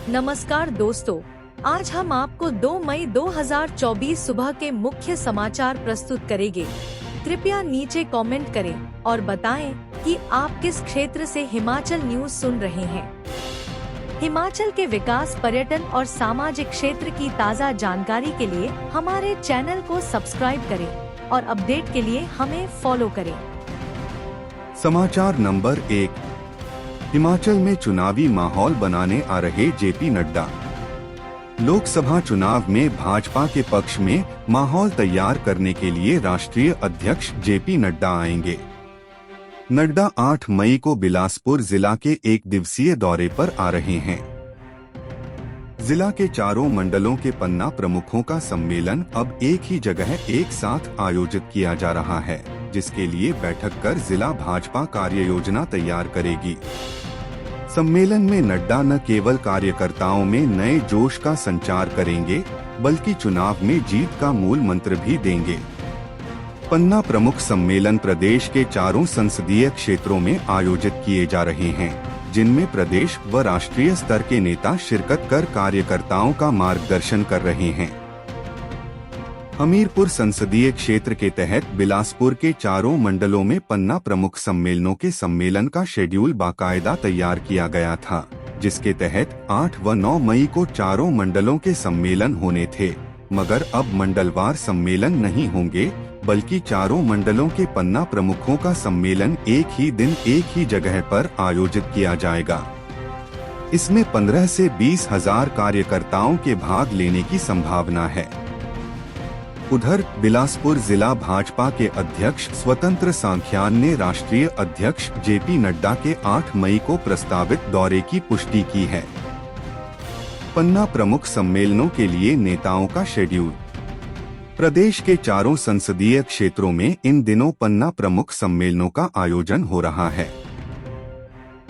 नमस्कार दोस्तों, आज हम आपको 2 मई 2024 सुबह के मुख्य समाचार प्रस्तुत करेंगे। कृपया नीचे कमेंट करें और बताएं कि आप किस क्षेत्र से हिमाचल न्यूज सुन रहे हैं। हिमाचल के विकास, पर्यटन और सामाजिक क्षेत्र की ताज़ा जानकारी के लिए हमारे चैनल को सब्सक्राइब करें और अपडेट के लिए हमें फॉलो करें। समाचार नंबर 1, हिमाचल में चुनावी माहौल बनाने आ रहे जेपी नड्डा। लोकसभा चुनाव में भाजपा के पक्ष में माहौल तैयार करने के लिए राष्ट्रीय अध्यक्ष जेपी नड्डा आएंगे। नड्डा 8 मई को बिलासपुर जिला के 1 दिवसीय दौरे पर आ रहे हैं। जिला के चारों मंडलों के पन्ना प्रमुखों का सम्मेलन अब एक ही जगह एक साथ आयोजित किया जा रहा है, जिसके लिए बैठक कर जिला भाजपा कार्य योजना तैयार करेगी। सम्मेलन में नड्डा न केवल कार्यकर्ताओं में नए जोश का संचार करेंगे, बल्कि चुनाव में जीत का मूल मंत्र भी देंगे। पन्ना प्रमुख सम्मेलन प्रदेश के चारों संसदीय क्षेत्रों में आयोजित किए जा रहे हैं, जिनमें प्रदेश व राष्ट्रीय स्तर के नेता शिरकत कर कार्यकर्ताओं का मार्गदर्शन कर रहे हैं। हमीरपुर संसदीय क्षेत्र के तहत बिलासपुर के चारों मंडलों में पन्ना प्रमुख सम्मेलनों के सम्मेलन का शेड्यूल बाकायदा तैयार किया गया था, जिसके तहत 8 व 9 मई को चारों मंडलों के सम्मेलन होने थे, मगर अब मंडलवार सम्मेलन नहीं होंगे, बल्कि चारों मंडलों के पन्ना प्रमुखों का सम्मेलन एक ही दिन एक ही जगह पर आयोजित किया जाएगा। इसमें 15 से 20 हजार कार्यकर्ताओं के भाग लेने की संभावना है। उधर बिलासपुर जिला भाजपा के अध्यक्ष स्वतंत्र सांख्यान ने राष्ट्रीय अध्यक्ष जेपी नड्डा के 8 मई को प्रस्तावित दौरे की पुष्टि की है। पन्ना प्रमुख सम्मेलनों के लिए नेताओं का शेड्यूल। प्रदेश के चारों संसदीय क्षेत्रों में इन दिनों पन्ना प्रमुख सम्मेलनों का आयोजन हो रहा है।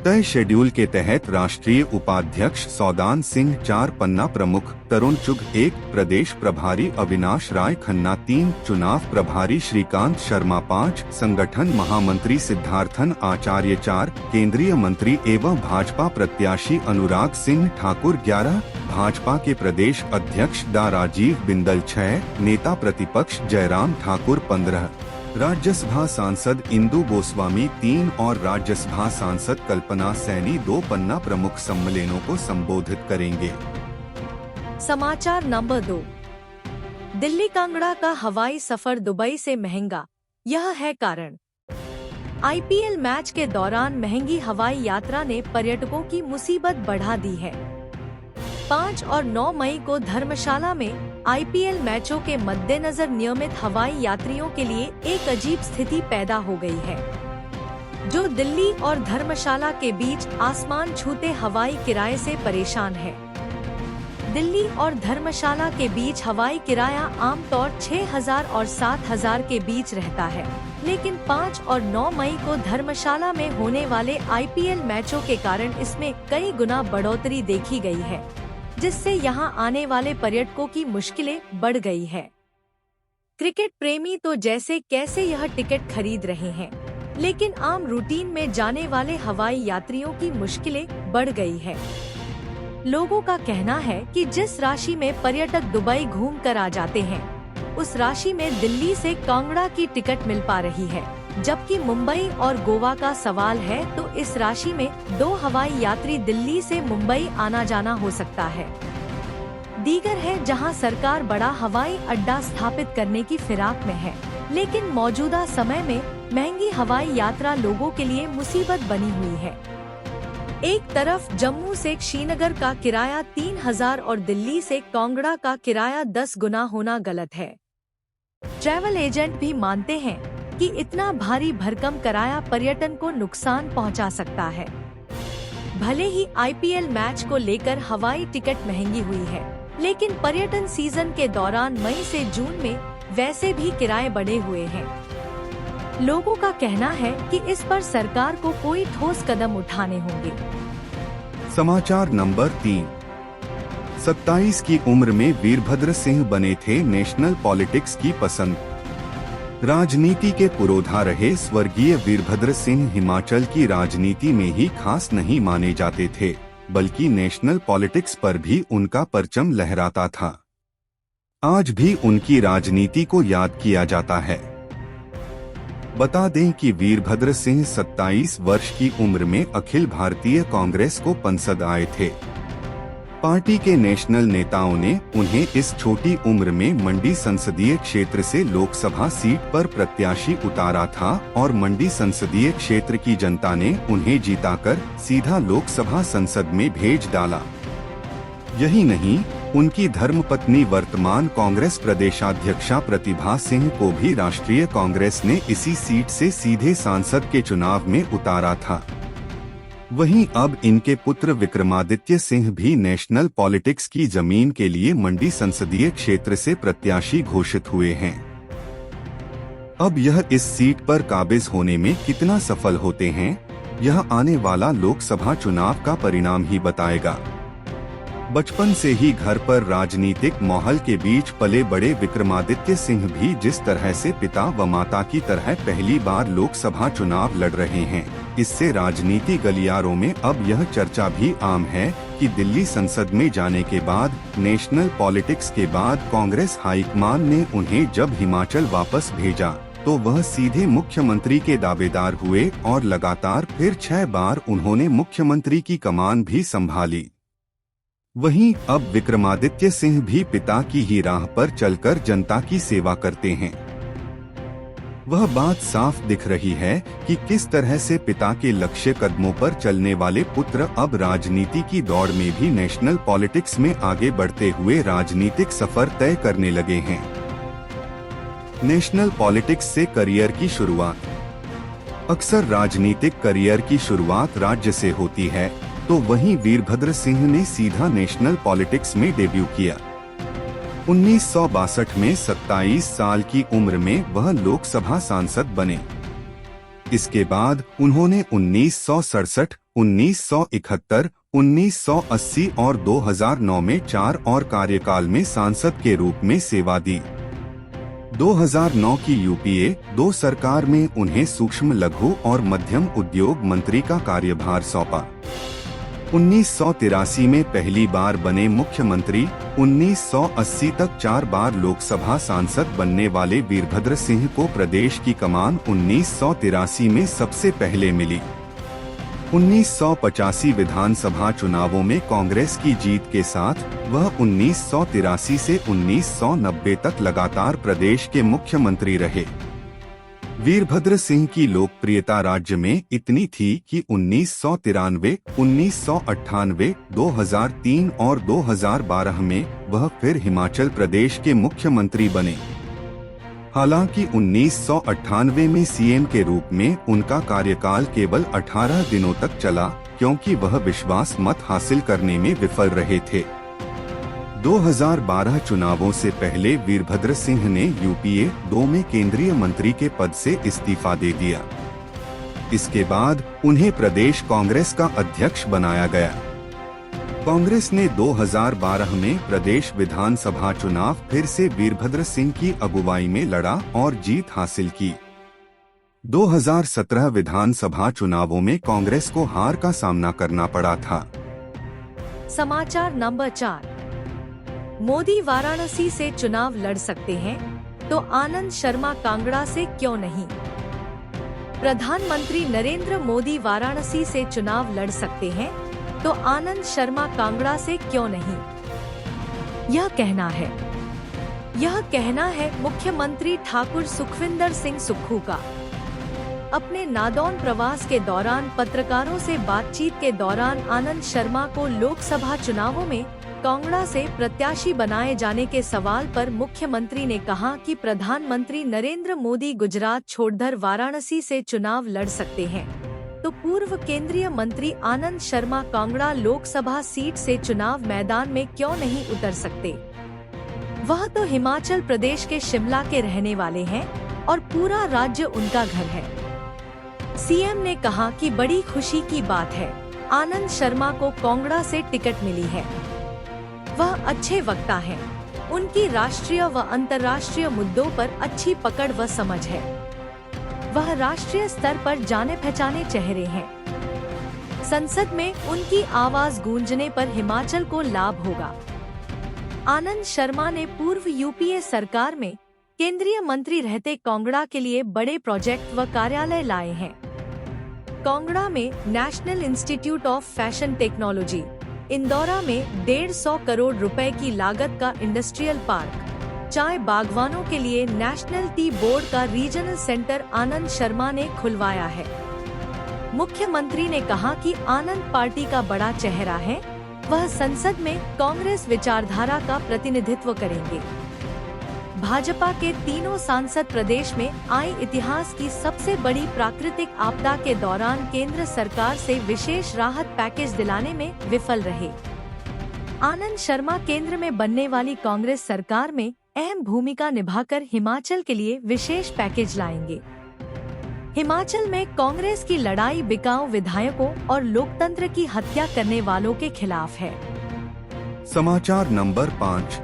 तय शेड्यूल के तहत राष्ट्रीय उपाध्यक्ष सौदान सिंह 4 पन्ना प्रमुख, तरुण चुग 1, प्रदेश प्रभारी अविनाश राय खन्ना 3, चुनाव प्रभारी श्रीकांत शर्मा 5, संगठन महामंत्री सिद्धार्थन आचार्य 4, केंद्रीय मंत्री एवं भाजपा प्रत्याशी अनुराग सिंह ठाकुर 11, भाजपा के प्रदेश अध्यक्ष डा राजीव बिंदल 6, नेता प्रतिपक्ष जयराम ठाकुर 15, राज्यसभा सांसद इंदु गोस्वामी 3 और राज्यसभा सांसद कल्पना सैनी 2 पन्ना प्रमुख सम्मेलनों को संबोधित करेंगे। समाचार नंबर 2, दिल्ली कांगड़ा का हवाई सफर दुबई से महंगा, यह है कारण। आईपीएल मैच के दौरान महंगी हवाई यात्रा ने पर्यटकों की मुसीबत बढ़ा दी है। 5 और 9 मई को धर्मशाला में आईपीएल मैचों के मद्देनजर नियमित हवाई यात्रियों के लिए एक अजीब स्थिति पैदा हो गई है, जो दिल्ली और धर्मशाला के बीच आसमान छूते हवाई किराए से परेशान है। दिल्ली और धर्मशाला के बीच हवाई किराया आमतौर 6,000 और 7,000 के बीच रहता है, लेकिन 5 और 9 मई को धर्मशाला में होने वाले आईपीएल मैचों के कारण इसमें कई गुना बढ़ोतरी देखी गई है, जिससे यहां आने वाले पर्यटकों की मुश्किलें बढ़ गई है। क्रिकेट प्रेमी तो जैसे कैसे यह टिकट खरीद रहे हैं, लेकिन आम रूटीन में जाने वाले हवाई यात्रियों की मुश्किलें बढ़ गई है। लोगों का कहना है कि जिस राशि में पर्यटक दुबई घूम कर आ जाते हैं, उस राशि में दिल्ली से कांगड़ा की टिकट मिल पा रही है, जबकि मुंबई और गोवा का सवाल है तो इस राशि में 2 हवाई यात्री दिल्ली से मुंबई आना जाना हो सकता है। दीगर है जहां सरकार बड़ा हवाई अड्डा स्थापित करने की फिराक में है, लेकिन मौजूदा समय में महंगी हवाई यात्रा लोगों के लिए मुसीबत बनी हुई है। एक तरफ जम्मू से श्रीनगर का किराया 3,000 और दिल्ली से कांगड़ा का किराया 10 गुना होना गलत है। ट्रैवल एजेंट भी मानते हैं कि इतना भारी भरकम किराया पर्यटन को नुकसान पहुंचा सकता है। भले ही आईपीएल मैच को लेकर हवाई टिकट महंगी हुई है, लेकिन पर्यटन सीजन के दौरान मई से जून में वैसे भी किराए बढ़े हुए हैं। लोगों का कहना है कि इस पर सरकार को कोई ठोस कदम उठाने होंगे। समाचार नंबर 3, 27 की उम्र में वीरभद्र सिंह बने थे नेशनल पॉलिटिक्स की पसंद। राजनीति के पुरोधा रहे स्वर्गीय वीरभद्र सिंह हिमाचल की राजनीति में ही खास नहीं माने जाते थे, बल्कि नेशनल पॉलिटिक्स पर भी उनका परचम लहराता था। आज भी उनकी राजनीति को याद किया जाता है। बता दें कि वीरभद्र सिंह 27 वर्ष की उम्र में अखिल भारतीय कांग्रेस को पंसद आए थे। पार्टी के नेशनल नेताओं ने उन्हें इस छोटी उम्र में मंडी संसदीय क्षेत्र से लोकसभा सीट पर प्रत्याशी उतारा था और मंडी संसदीय क्षेत्र की जनता ने उन्हें जिताकर सीधा लोकसभा संसद में भेज डाला। यही नहीं, उनकी धर्मपत्नी वर्तमान कांग्रेस प्रदेशाध्यक्षा प्रतिभा सिंह को भी राष्ट्रीय कांग्रेस ने इसी सीट से सीधे सांसद के चुनाव में उतारा था। वहीं अब इनके पुत्र विक्रमादित्य सिंह भी नेशनल पॉलिटिक्स की जमीन के लिए मंडी संसदीय क्षेत्र से प्रत्याशी घोषित हुए हैं। अब यह इस सीट पर काबिज होने में कितना सफल होते हैं, यह आने वाला लोकसभा चुनाव का परिणाम ही बताएगा। बचपन से ही घर पर राजनीतिक माहौल के बीच पले बड़े विक्रमादित्य सिंह भी जिस तरह से पिता व माता की तरह पहली बार लोकसभा चुनाव लड़ रहे हैं, इससे राजनीति गलियारों में अब यह चर्चा भी आम है कि दिल्ली संसद में जाने के बाद नेशनल पॉलिटिक्स के बाद कांग्रेस हाईकमान ने उन्हें जब हिमाचल वापस भेजा तो वह सीधे मुख्यमंत्री के दावेदार हुए और लगातार फिर 6 बार उन्होंने मुख्यमंत्री की कमान भी संभाली। वहीं अब विक्रमादित्य सिंह भी पिता की ही राह पर चलकर जनता की सेवा करते हैं। वह बात साफ दिख रही है कि किस तरह से पिता के लक्ष्य कदमों पर चलने वाले पुत्र अब राजनीति की दौड़ में भी नेशनल पॉलिटिक्स में आगे बढ़ते हुए राजनीतिक सफर तय करने लगे हैं। नेशनल पॉलिटिक्स से करियर की शुरुआत। अक्सर राजनीतिक करियर की शुरुआत राज्य से होती है, तो वहीं वीरभद्र सिंह ने सीधा नेशनल पॉलिटिक्स में डेब्यू किया। 1962 में 27 साल की उम्र में वह लोकसभा सांसद बने। इसके बाद उन्होंने 1967, 1971, 1980 और 2009 में 4 और कार्यकाल में सांसद के रूप में सेवा दी। 2009 की यूपीए 2 सरकार में उन्हें सूक्ष्म लघु और मध्यम उद्योग मंत्री का कार्यभार सौंपा। 1983 में पहली बार बने मुख्यमंत्री। 1980 तक 4 बार लोकसभा सांसद बनने वाले वीरभद्र सिंह को प्रदेश की कमान 1983 में सबसे पहले मिली। 1985 विधानसभा चुनावों में कांग्रेस की जीत के साथ वह 1983 से 1990 तक लगातार प्रदेश के मुख्यमंत्री रहे। वीरभद्र सिंह की लोकप्रियता राज्य में इतनी थी कि 1993, 1998, 2003 और 2012 में वह फिर हिमाचल प्रदेश के मुख्यमंत्री बने। हालांकि 1998 में सीएम के रूप में उनका कार्यकाल केवल 18 दिनों तक चला, क्योंकि वह विश्वास मत हासिल करने में विफल रहे थे। 2012 चुनावों से पहले वीरभद्र सिंह ने यूपीए 2 में केंद्रीय मंत्री के पद से इस्तीफा दे दिया। इसके बाद उन्हें प्रदेश कांग्रेस का अध्यक्ष बनाया गया। कांग्रेस ने 2012 में प्रदेश विधानसभा चुनाव फिर से वीरभद्र सिंह की अगुवाई में लड़ा और जीत हासिल की। 2017 विधानसभा चुनावों में कांग्रेस को हार का सामना करना पड़ा था। समाचार नंबर 4। मोदी वाराणसी से चुनाव लड़ सकते हैं, तो आनंद शर्मा कांगड़ा से क्यों नहीं? प्रधानमंत्री नरेंद्र मोदी वाराणसी से चुनाव लड़ सकते हैं, तो आनंद शर्मा कांगड़ा से क्यों नहीं? यह कहना है मुख्यमंत्री ठाकुर सुखविंदर सिंह सुक्खू का। अपने नादौन प्रवास के दौरान पत्रकारों से बातचीत के दौरान आनंद शर्मा को लोकसभा चुनावों में कांगड़ा से प्रत्याशी बनाए जाने के सवाल पर मुख्यमंत्री ने कहा कि प्रधानमंत्री नरेंद्र मोदी गुजरात छोड़कर वाराणसी से चुनाव लड़ सकते हैं, तो पूर्व केंद्रीय मंत्री आनंद शर्मा कांगड़ा लोकसभा सीट से चुनाव मैदान में क्यों नहीं उतर सकते? वह तो हिमाचल प्रदेश के शिमला के रहने वाले हैं और पूरा राज्य उनका घर है। सीएम ने कहा कि बड़ी खुशी की बात है, आनंद शर्मा को कांगड़ा से टिकट मिली है। वह अच्छे वक्ता हैं, उनकी राष्ट्रीय व अंतर्राष्ट्रीय मुद्दों पर अच्छी पकड़ व समझ है। वह राष्ट्रीय स्तर पर जाने पहचाने चेहरे हैं। संसद में उनकी आवाज गूंजने पर हिमाचल को लाभ होगा। आनंद शर्मा ने पूर्व यूपीए सरकार में केंद्रीय मंत्री रहते कांगड़ा के लिए बड़े प्रोजेक्ट व कार्यालय लाए हैं। कांगड़ा में national institute of fashion technology, Indora में 150 करोड़ रुपए की लागत का इंडस्ट्रियल पार्क, चाय बागवानों के लिए नेशनल टी बोर्ड का रीजनल सेंटर आनंद शर्मा ने खुलवाया है। मुख्यमंत्री ने कहा कि आनंद पार्टी का बड़ा चेहरा है, वह संसद में कांग्रेस विचारधारा का प्रतिनिधित्व करेंगे। भाजपा के तीनों सांसद प्रदेश में आई इतिहास की सबसे बड़ी प्राकृतिक आपदा के दौरान केंद्र सरकार से विशेष राहत पैकेज दिलाने में विफल रहे। आनंद शर्मा केंद्र में बनने वाली कांग्रेस सरकार में अहम भूमिका निभाकर हिमाचल के लिए विशेष पैकेज लाएंगे। हिमाचल में कांग्रेस की लड़ाई बिकाऊ विधायकों और लोकतंत्र की हत्या करने वालों के खिलाफ है। समाचार नंबर 5।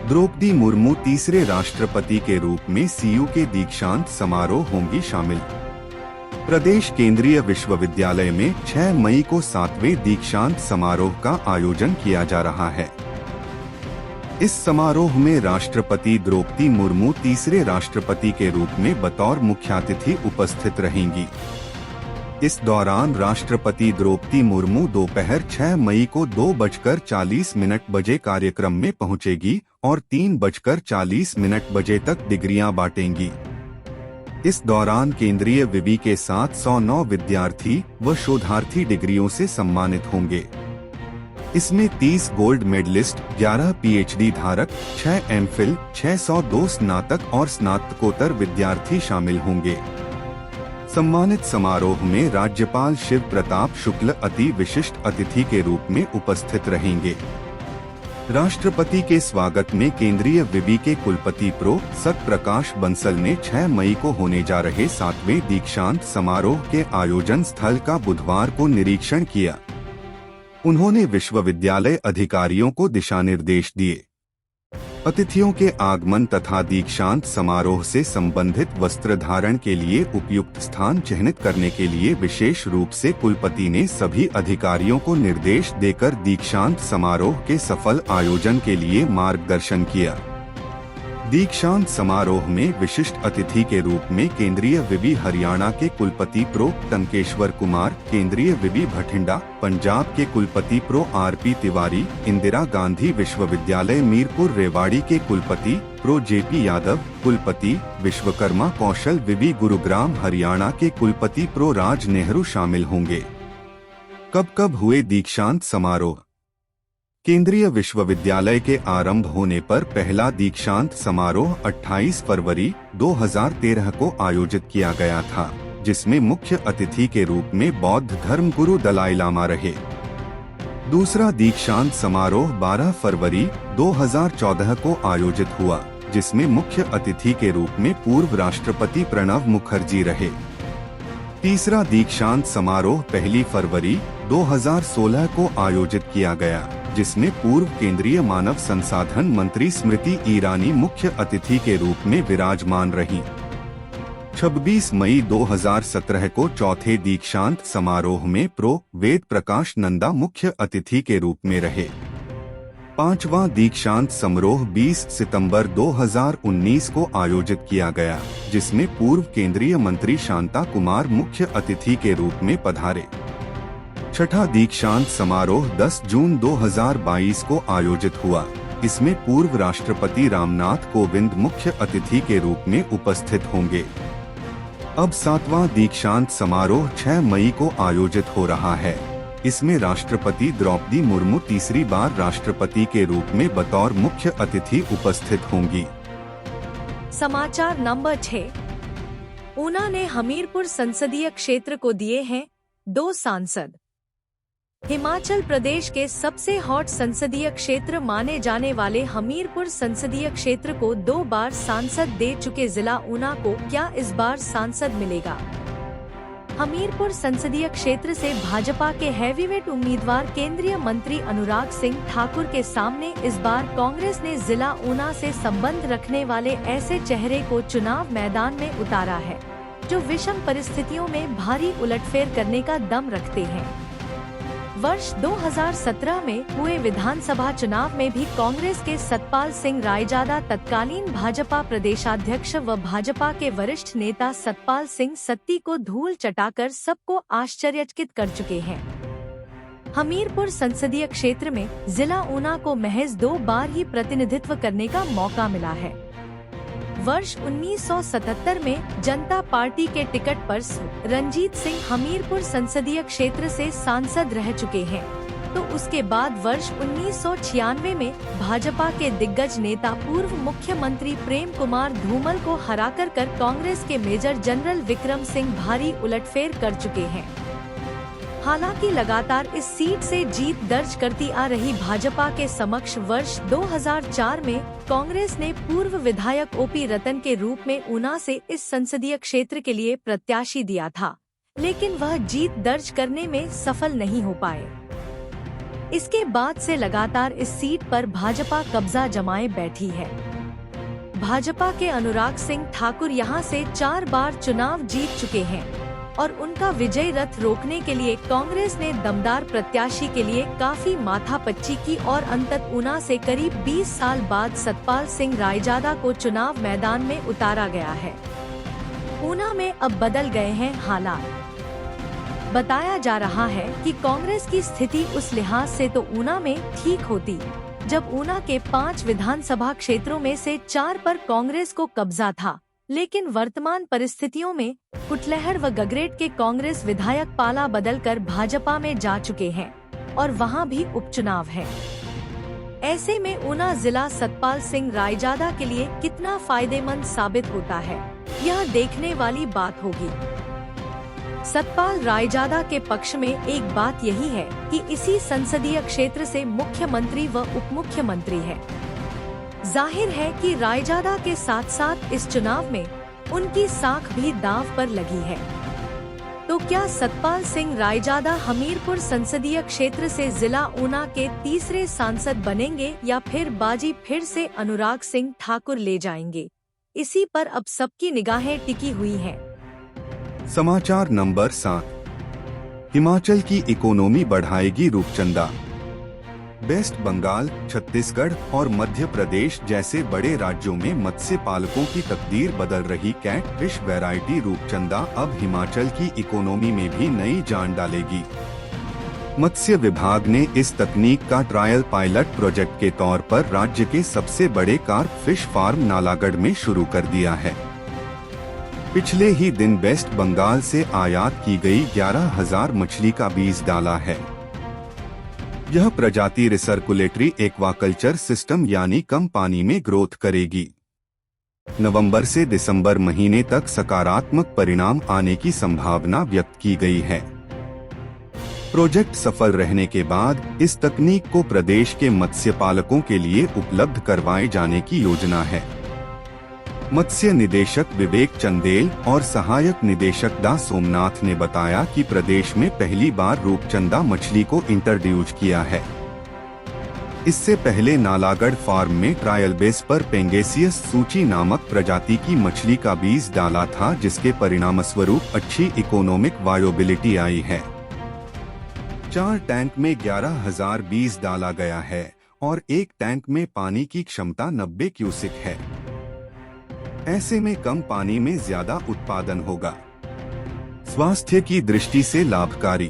द्रौपदी मुर्मू तीसरे राष्ट्रपति के रूप में सीयू के दीक्षांत समारोह होंगी शामिल। प्रदेश केंद्रीय विश्वविद्यालय में 6 मई को 7वें दीक्षांत समारोह का आयोजन किया जा रहा है। इस समारोह में राष्ट्रपति द्रौपदी मुर्मू तीसरे राष्ट्रपति के रूप में बतौर मुख्यातिथि उपस्थित रहेंगी। इस दौरान राष्ट्रपति द्रौपदी मुर्मू दोपहर 6 मई को 2:40 बजे कार्यक्रम में पहुंचेगी और 3:40 बजे तक डिग्रियां बांटेंगी। इस दौरान केंद्रीय विवि के 709 विद्यार्थी व शोधार्थी डिग्रियों से सम्मानित होंगे। इसमें 30 गोल्ड मेडलिस्ट, 11 पीएचडी धारक, 6 एमफिल, 602 स्नातक और स्नातकोत्तर विद्यार्थी शामिल होंगे। सम्मानित समारोह में राज्यपाल शिव प्रताप शुक्ल अति विशिष्ट अतिथि के रूप में उपस्थित रहेंगे। राष्ट्रपति के स्वागत में केंद्रीय विवि के कुलपति प्रो सतप्रकाश बंसल ने 6 मई को होने जा रहे 7वें दीक्षांत समारोह के आयोजन स्थल का बुधवार को निरीक्षण किया। उन्होंने विश्वविद्यालय अधिकारियों को दिशा निर्देश दिए। अतिथियों के आगमन तथा दीक्षांत समारोह से संबंधित वस्त्र धारण के लिए उपयुक्त स्थान चिह्नित करने के लिए विशेष रूप से कुलपति ने सभी अधिकारियों को निर्देश देकर दीक्षांत समारोह के सफल आयोजन के लिए मार्गदर्शन किया। दीक्षांत समारोह में विशिष्ट अतिथि के रूप में केंद्रीय विवि हरियाणा के कुलपति प्रो टंकेश्वर कुमार, केंद्रीय विवि भटिंडा पंजाब के कुलपति प्रो आरपी तिवारी, इंदिरा गांधी विश्वविद्यालय मीरपुर रेवाड़ी के कुलपति प्रो जेपी यादव, कुलपति विश्वकर्मा कौशल विवि गुरुग्राम हरियाणा के कुलपति प्रो राज नेहरू शामिल होंगे। कब हुए दीक्षांत समारोह? केंद्रीय विश्वविद्यालय के आरंभ होने पर पहला दीक्षांत समारोह 28 फरवरी 2013 को आयोजित किया गया था, जिसमें मुख्य अतिथि के रूप में बौद्ध धर्म गुरु दलाई लामा रहे। दूसरा दीक्षांत समारोह 12 फरवरी 2014 को आयोजित हुआ, जिसमें मुख्य अतिथि के रूप में पूर्व राष्ट्रपति प्रणब मुखर्जी रहे। तीसरा दीक्षांत समारोह 1 फरवरी 2016 को आयोजित किया गया, जिसमें पूर्व केंद्रीय मानव संसाधन मंत्री स्मृति ईरानी मुख्य अतिथि के रूप में विराजमान रहीं। 26 मई 2017 को चौथे दीक्षांत समारोह में प्रो वेद प्रकाश नंदा मुख्य अतिथि के रूप में रहे। 5वां दीक्षांत समारोह 20 सितंबर 2019 को आयोजित किया गया, जिसमें पूर्व केंद्रीय मंत्री शांता कुमार मुख्य अतिथि के रूप में पधारे। छठा दीक्षांत समारोह 10 जून 2022 को आयोजित हुआ। इसमें पूर्व राष्ट्रपति रामनाथ कोविंद मुख्य अतिथि के रूप में उपस्थित होंगे। अब 7वां दीक्षांत समारोह 6 मई को आयोजित हो रहा है। इसमें राष्ट्रपति द्रौपदी मुर्मू तीसरी बार राष्ट्रपति के रूप में बतौर मुख्य अतिथि उपस्थित होंगी। समाचार नंबर 6। ऊना ने हमीरपुर संसदीय क्षेत्र को दिए हैं 2 सांसद। हिमाचल प्रदेश के सबसे हॉट संसदीय क्षेत्र माने जाने वाले हमीरपुर संसदीय क्षेत्र को 2 बार सांसद दे चुके जिला ऊना को क्या इस बार सांसद मिलेगा? हमीरपुर संसदीय क्षेत्र से भाजपा के हैवीवेट उम्मीदवार केंद्रीय मंत्री अनुराग सिंह ठाकुर के सामने इस बार कांग्रेस ने जिला ऊना से संबंध रखने वाले ऐसे चेहरे को चुनाव मैदान में उतारा है, जो विषम परिस्थितियों में भारी उलटफेर करने का दम रखते हैं। वर्ष 2017 में हुए विधानसभा चुनाव में भी कांग्रेस के सतपाल सिंह रायजादा तत्कालीन भाजपा प्रदेशाध्यक्ष व भाजपा के वरिष्ठ नेता सतपाल सिंह सत्ती को धूल चटाकर सबको आश्चर्यचकित कर चुके हैं। हमीरपुर संसदीय क्षेत्र में जिला ऊना को महज 2 बार ही प्रतिनिधित्व करने का मौका मिला है। वर्ष 1977 में जनता पार्टी के टिकट पर रंजीत सिंह हमीरपुर संसदीय क्षेत्र से सांसद रह चुके हैं, तो उसके बाद वर्ष 1996 में भाजपा के दिग्गज नेता पूर्व मुख्यमंत्री प्रेम कुमार धूमल को हराकर कांग्रेस के मेजर जनरल विक्रम सिंह भारी उलटफेर कर चुके हैं। हालांकि लगातार इस सीट से जीत दर्ज करती आ रही भाजपा के समक्ष वर्ष 2004 में कांग्रेस ने पूर्व विधायक ओपी रतन के रूप में ऊना से इस संसदीय क्षेत्र के लिए प्रत्याशी दिया था, लेकिन वह जीत दर्ज करने में सफल नहीं हो पाए। इसके बाद से लगातार इस सीट पर भाजपा कब्जा जमाए बैठी है। भाजपा के अनुराग सिंह ठाकुर यहां से 4 बार चुनाव जीत चुके हैं और उनका विजय रथ रोकने के लिए कांग्रेस ने दमदार प्रत्याशी के लिए काफी माथापच्ची की और अंतत ऊना से करीब 20 साल बाद सतपाल सिंह रायजादा को चुनाव मैदान में उतारा गया है। ऊना में अब बदल गए हैं हालात। बताया जा रहा है कि कांग्रेस की स्थिति उस लिहाज से तो ऊना में ठीक होती, जब ऊना के 5 विधानसभा क्षेत्रों में से 4 पर कांग्रेस को कब्जा था, लेकिन वर्तमान परिस्थितियों में कुटलहर व गगरेट के कांग्रेस विधायक पाला बदलकर भाजपा में जा चुके हैं और वहां भी उपचुनाव है। ऐसे में ऊना जिला सतपाल सिंह रायजादा के लिए कितना फायदेमंद साबित होता है, यह देखने वाली बात होगी। सतपाल रायजादा के पक्ष में एक बात यही है कि इसी संसदीय क्षेत्र से मुख्यमंत्री व उप मुख्यमंत्री है। जाहिर है कि रायजादा के साथ साथ इस चुनाव में उनकी साख भी दांव पर लगी है। तो क्या सतपाल सिंह रायजादा हमीरपुर संसदीय क्षेत्र से जिला ऊना के तीसरे सांसद बनेंगे या फिर बाजी फिर से अनुराग सिंह ठाकुर ले जाएंगे? इसी पर अब सबकी निगाहें टिकी हुई हैं। समाचार नंबर 7। हिमाचल की इकोनॉमी बढ़ाएगी रूपचंदा। वेस्ट बंगाल, छत्तीसगढ़ और मध्य प्रदेश जैसे बड़े राज्यों में मत्स्य पालकों की तकदीर बदल रही कैट फिश वैरायटी रूपचंदा अब हिमाचल की इकोनॉमी में भी नई जान डालेगी। मत्स्य विभाग ने इस तकनीक का ट्रायल पायलट प्रोजेक्ट के तौर पर राज्य के सबसे बड़े कार्प फिश फार्म नालागढ़ में शुरू कर दिया है। पिछले ही दिन वेस्ट बंगाल से आयात की गई 11,000 मछली का बीज डाला है। यह प्रजाति रिसर्कुलेटरी एक्वाकल्चर सिस्टम यानी कम पानी में ग्रोथ करेगी। नवंबर से दिसंबर महीने तक सकारात्मक परिणाम आने की संभावना व्यक्त की गई है। प्रोजेक्ट सफल रहने के बाद इस तकनीक को प्रदेश के मत्स्य पालकों के लिए उपलब्ध करवाए जाने की योजना है। मत्स्य निदेशक विवेक चंदेल और सहायक निदेशक डा सोमनाथ ने बताया कि प्रदेश में पहली बार रूपचंदा मछली को इंट्रोड्यूस किया है। इससे पहले नालागढ़ फार्म में ट्रायल बेस पर पेंगेसियस सूची नामक प्रजाति की मछली का बीज डाला था, जिसके परिणामस्वरूप अच्छी इकोनॉमिक वायबिलिटी आई है। 4 टैंक में 11,000 बीज डाला गया है और एक टैंक में पानी की क्षमता 90 क्यूसिक है। ऐसे में कम पानी में ज्यादा उत्पादन होगा। स्वास्थ्य की दृष्टि से लाभकारी।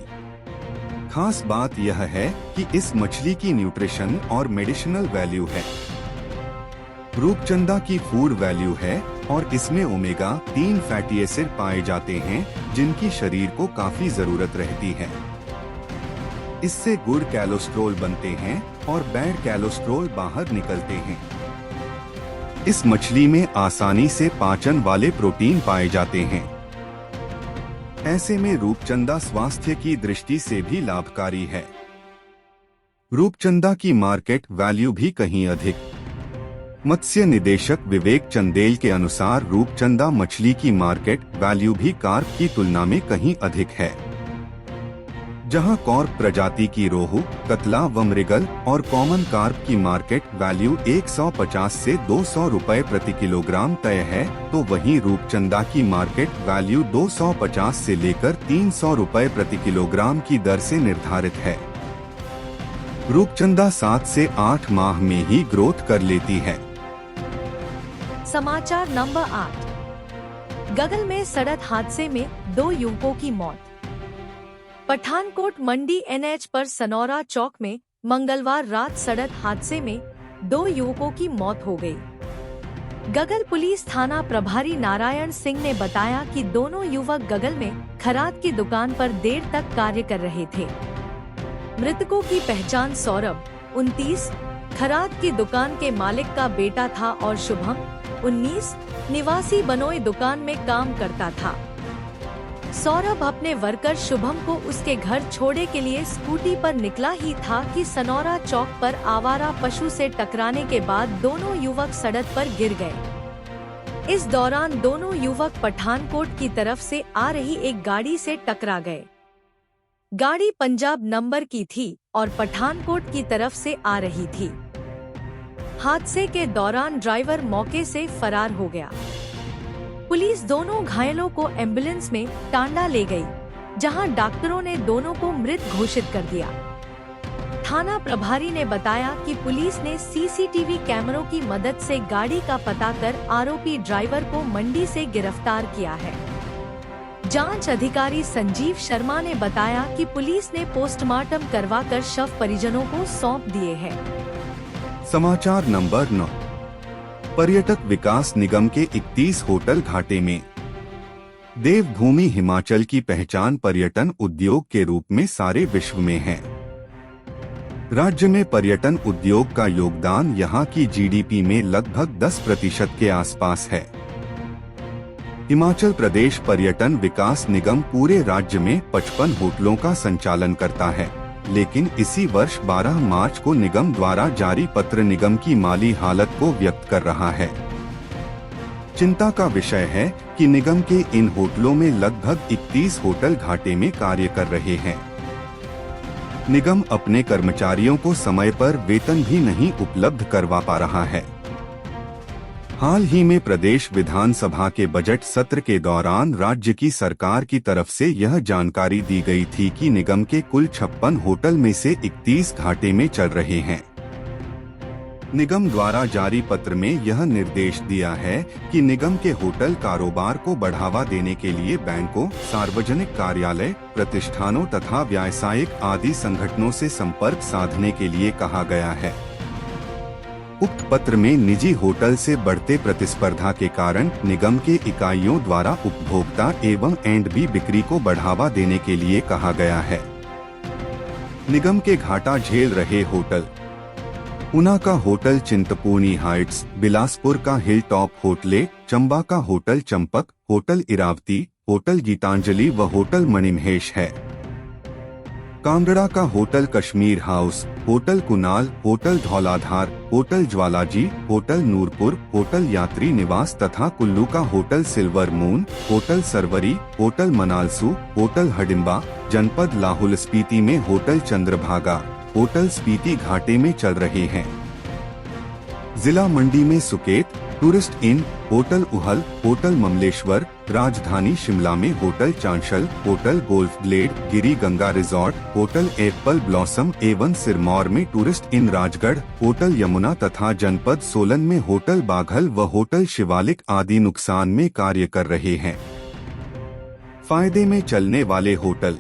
खास बात यह है कि इस मछली की न्यूट्रिशन और मेडिसिनल वैल्यू है। रूपचंदा की फूड वैल्यू है और इसमें ओमेगा 3 फैटी एसिड पाए जाते हैं, जिनकी शरीर को काफी जरूरत रहती है। इससे गुड कोलेस्ट्रॉल बनते हैं और बैड कोलेस्ट्रॉल बाहर निकलते हैं। इस मछली में आसानी से पाचन वाले प्रोटीन पाए जाते हैं। ऐसे में रूपचंदा स्वास्थ्य की दृष्टि से भी लाभकारी है। रूपचंदा की मार्केट वैल्यू भी कहीं अधिक। मत्स्य निदेशक विवेक चंदेल के अनुसार रूपचंदा मछली की मार्केट वैल्यू भी कार्प की तुलना में कहीं अधिक है। जहां कॉर्प प्रजाति की रोहू, कतला व मृगल और कॉमन कार्प की मार्केट वैल्यू 150 से 200 रुपए प्रति किलोग्राम तय है, तो वहीं रूपचंदा की मार्केट वैल्यू 250 से लेकर 300 रुपए प्रति किलोग्राम की दर से निर्धारित है। रूपचंदा 7 से 8 माह में ही ग्रोथ कर लेती है। समाचार नंबर 8। गगल में सड़क हादसे में 2 युवकों की मौत। पठानकोट मंडी NH पर सनौरा चौक में मंगलवार रात सड़क हादसे में 2 युवकों की मौत हो गई। गगल पुलिस थाना प्रभारी नारायण सिंह ने बताया कि दोनों युवक गगल में खराद की दुकान पर देर तक कार्य कर रहे थे। मृतकों की पहचान सौरभ 29 खराद की दुकान के मालिक का बेटा था और शुभम 19 निवासी बनोई दुकान में काम करता था। सौरभ अपने वर्कर शुभम को उसके घर छोड़ने के लिए स्कूटी पर निकला ही था कि सनौरा चौक पर आवारा पशु से टकराने के बाद दोनों युवक सड़क पर गिर गए। इस दौरान दोनों युवक पठानकोट की तरफ से आ रही एक गाड़ी से टकरा गए। गाड़ी पंजाब नंबर की थी और पठानकोट की तरफ से आ रही थी। हादसे के दौरान ड्राइवर मौके से फरार हो गया। पुलिस दोनों घायलों को एम्बुलेंस में टांडा ले गई, जहां डॉक्टरों ने दोनों को मृत घोषित कर दिया। थाना प्रभारी ने बताया कि पुलिस ने CCTV कैमरों की मदद से गाड़ी का पता कर आरोपी ड्राइवर को मंडी से गिरफ्तार किया है। जांच अधिकारी संजीव शर्मा ने बताया कि पुलिस ने पोस्टमार्टम करवाकर शव परिजनों को सौंप दिए हैं। समाचार नंबर 9। पर्यटक विकास निगम के 31 होटल घाटे में। देवभूमि हिमाचल की पहचान पर्यटन उद्योग के रूप में सारे विश्व में है। राज्य में पर्यटन उद्योग का योगदान यहां की GDP में लगभग 10% के आसपास है। हिमाचल प्रदेश पर्यटन विकास निगम पूरे राज्य में 55 होटलों का संचालन करता है, लेकिन इसी वर्ष 12 मार्च को निगम द्वारा जारी पत्र निगम की माली हालत को व्यक्त कर रहा है। चिंता का विषय है कि निगम के इन होटलों में लगभग 31 होटल घाटे में कार्य कर रहे हैं। निगम अपने कर्मचारियों को समय पर वेतन भी नहीं उपलब्ध करवा पा रहा है। हाल ही में प्रदेश विधानसभा के बजट सत्र के दौरान राज्य की सरकार की तरफ से यह जानकारी दी गई थी कि निगम के कुल 56 होटल में से 31 घाटे में चल रहे हैं। निगम द्वारा जारी पत्र में यह निर्देश दिया है कि निगम के होटल कारोबार को बढ़ावा देने के लिए बैंकों, सार्वजनिक कार्यालय, प्रतिष्ठानों तथा व्यावसायिक आदि संगठनों से संपर्क साधने के लिए कहा गया है। उक्त पत्र में निजी होटल से बढ़ते प्रतिस्पर्धा के कारण निगम के इकाइयों द्वारा उपभोक्ता एवं F&B बिक्री को बढ़ावा देने के लिए कहा गया है। निगम के घाटा झेल रहे होटल। ऊना का होटल चिंतपूर्णी हाइट्स, बिलासपुर का हिल टॉप होटले, चंबा का hotel Champak, hotel Iravati, hotel Gitanjali व होटल मणिमहेश है। कांगड़ा का hotel Kashmir house, hotel Kunal, hotel Dhauladhar, hotel Jwalaji, hotel Nurpur, hotel Yatri Niwas तथा कुल्लू का hotel Silver Moon, hotel Sarvari, hotel Manalsu, hotel Hadimba, जनपद लाहौल स्पीति में होटल चंद्रभागा, होटल स्पीति घाटे में चल रहे हैं। जिला मंडी में Suket, Tourist Inn, hotel Uhl, hotel Mamleshwar, राजधानी शिमला में hotel Chanshal, hotel Golf Glade, Giri Ganga resort, hotel Apple Blossom एवं सिरमौर में Tourist Inn Rajgarh, hotel Yamuna तथा जनपद सोलन में होटल बाघल व होटल शिवालिक आदि नुकसान में कार्य कर रहे हैं। फायदे में चलने वाले होटल।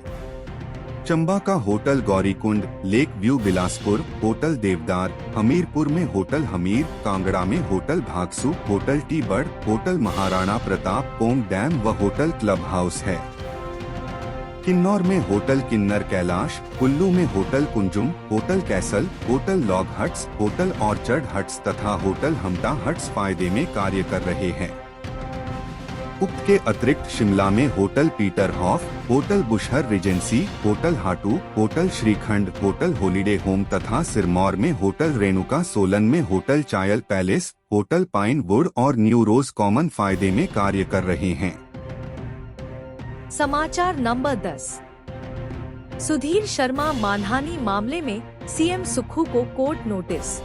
चंबा का hotel Gaurikund, lake view Bilaspur, hotel देवदार, हमीरपुर में होटल हमीर, कांगड़ा में hotel Bhagsu, hotel T bird, hotel Maharana Pratap, Pong dam व होटल क्लब हाउस है। किन्नौर में होटल किन्नर कैलाश, कुल्लू में hotel Kunzum, hotel castle, hotel log huts, hotel orchard huts तथा होटल हमटा हट्स फायदे में कार्य कर रहे हैं। उक्त के अतिरिक्त शिमला में hotel Peter Hof, hotel Bushahr regency, hotel Hatu, hotel Shrikhand, hotel holiday home तथा सिरमौर में होटल रेणुका, सोलन में hotel Chail palace, hotel pine wood और न्यू रोज कॉमन फायदे में कार्य कर रहे हैं। समाचार नंबर 10। सुधीर शर्मा मानहानि मामले में सीएम सुक्खू को कोर्ट नोटिस।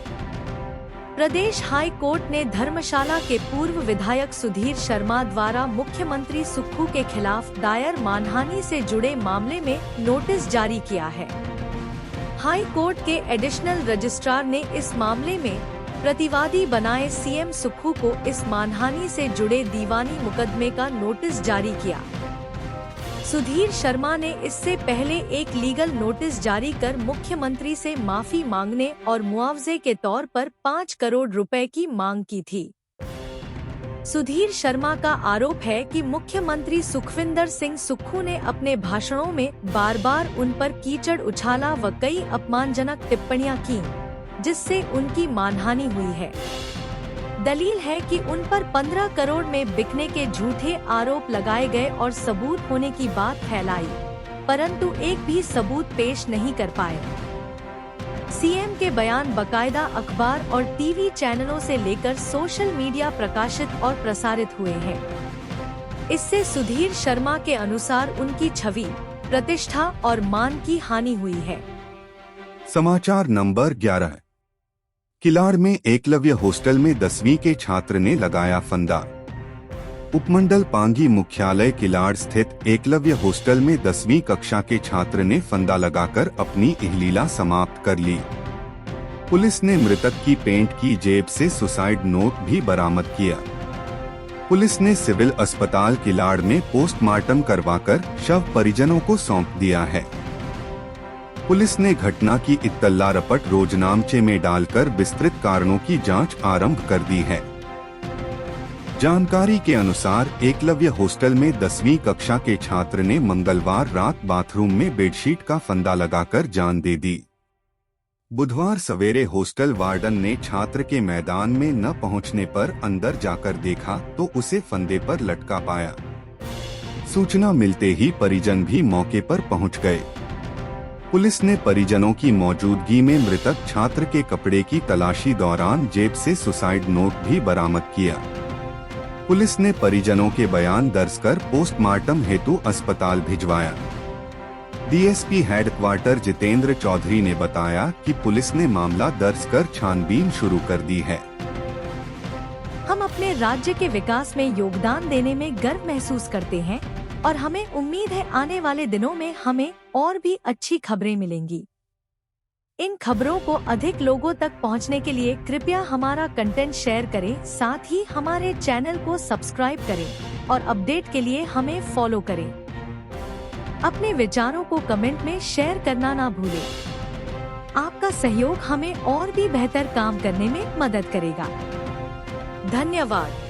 प्रदेश हाई कोर्ट ने धर्मशाला के पूर्व विधायक सुधीर शर्मा द्वारा मुख्यमंत्री सुक्खू के खिलाफ दायर मानहानि से जुड़े मामले में नोटिस जारी किया है। हाई कोर्ट के एडिशनल रजिस्ट्रार ने इस मामले में प्रतिवादी बनाए सीएम सुक्खू को इस मानहानि से जुड़े दीवानी मुकदमे का नोटिस जारी किया। सुधीर शर्मा ने इससे पहले एक लीगल नोटिस जारी कर मुख्यमंत्री से माफी मांगने और मुआवजे के तौर पर 5 करोड़ रुपए की मांग की थी। सुधीर शर्मा का आरोप है कि मुख्यमंत्री सुखविंदर सिंह सुक्खू ने अपने भाषणों में बार बार उन पर कीचड़ उछाला व कई अपमानजनक टिप्पणियां की, जिससे उनकी मानहानि हुई है। दलील है कि उन पर 15 करोड़ में बिकने के झूठे आरोप लगाए गए और सबूत होने की बात फैलाई, परंतु एक भी सबूत पेश नहीं कर पाए। सीएम के बयान बकायदा अखबार और टीवी चैनलों से लेकर सोशल मीडिया प्रकाशित और प्रसारित हुए हैं। इससे सुधीर शर्मा के अनुसार उनकी छवि, प्रतिष्ठा और मान की हानि हुई है। समाचार नंबर 11। किलाड़ में एकलव्य हॉस्टल में 10वीं के छात्र ने लगाया फंदा। उपमंडल पांगी मुख्यालय किलाड़ स्थित एकलव्य हॉस्टल में 10वीं कक्षा के छात्र ने फंदा लगाकर अपनी इहलीला समाप्त कर ली। पुलिस ने मृतक की पेंट की जेब से सुसाइड नोट भी बरामद किया। पुलिस ने सिविल अस्पताल किलाड़ में पोस्टमार्टम करवाकर शव परिजनों को सौंप दिया है। पुलिस ने घटना की इत्तला रपट रोजनामचे में डालकर विस्तृत कारणों की जांच आरंभ कर दी है। जानकारी के अनुसार एकलव्य हॉस्टल में 10वीं कक्षा के छात्र ने मंगलवार रात बाथरूम में बेडशीट का फंदा लगाकर जान दे दी। बुधवार सवेरे हॉस्टल वार्डन ने छात्र के मैदान में न पहुंचने पर अंदर जाकर देखा तो उसे फंदे पर लटका पाया। सूचना मिलते ही परिजन भी मौके पर पहुंच गए। पुलिस ने परिजनों की मौजूदगी में मृतक छात्र के कपड़े की तलाशी दौरान जेब से सुसाइड नोट भी बरामद किया। पुलिस ने परिजनों के बयान दर्ज कर पोस्टमार्टम हेतु अस्पताल भिजवाया। डीएसपी हेडक्वार्टर जितेंद्र चौधरी ने बताया कि पुलिस ने मामला दर्ज कर छानबीन शुरू कर दी है। हम अपने राज्य के विकास में योगदान देने में गर्व महसूस करते हैं और हमें उम्मीद है आने वाले दिनों में हमें और भी अच्छी खबरें मिलेंगी। इन खबरों को अधिक लोगों तक पहुंचने के लिए कृपया हमारा कंटेंट शेयर करें, साथ ही हमारे चैनल को सब्सक्राइब करें और अपडेट के लिए हमें फॉलो करें। अपने विचारों को कमेंट में शेयर करना ना भूलें। आपका सहयोग हमें और भी बेहतर काम करने में मदद करेगा। धन्यवाद।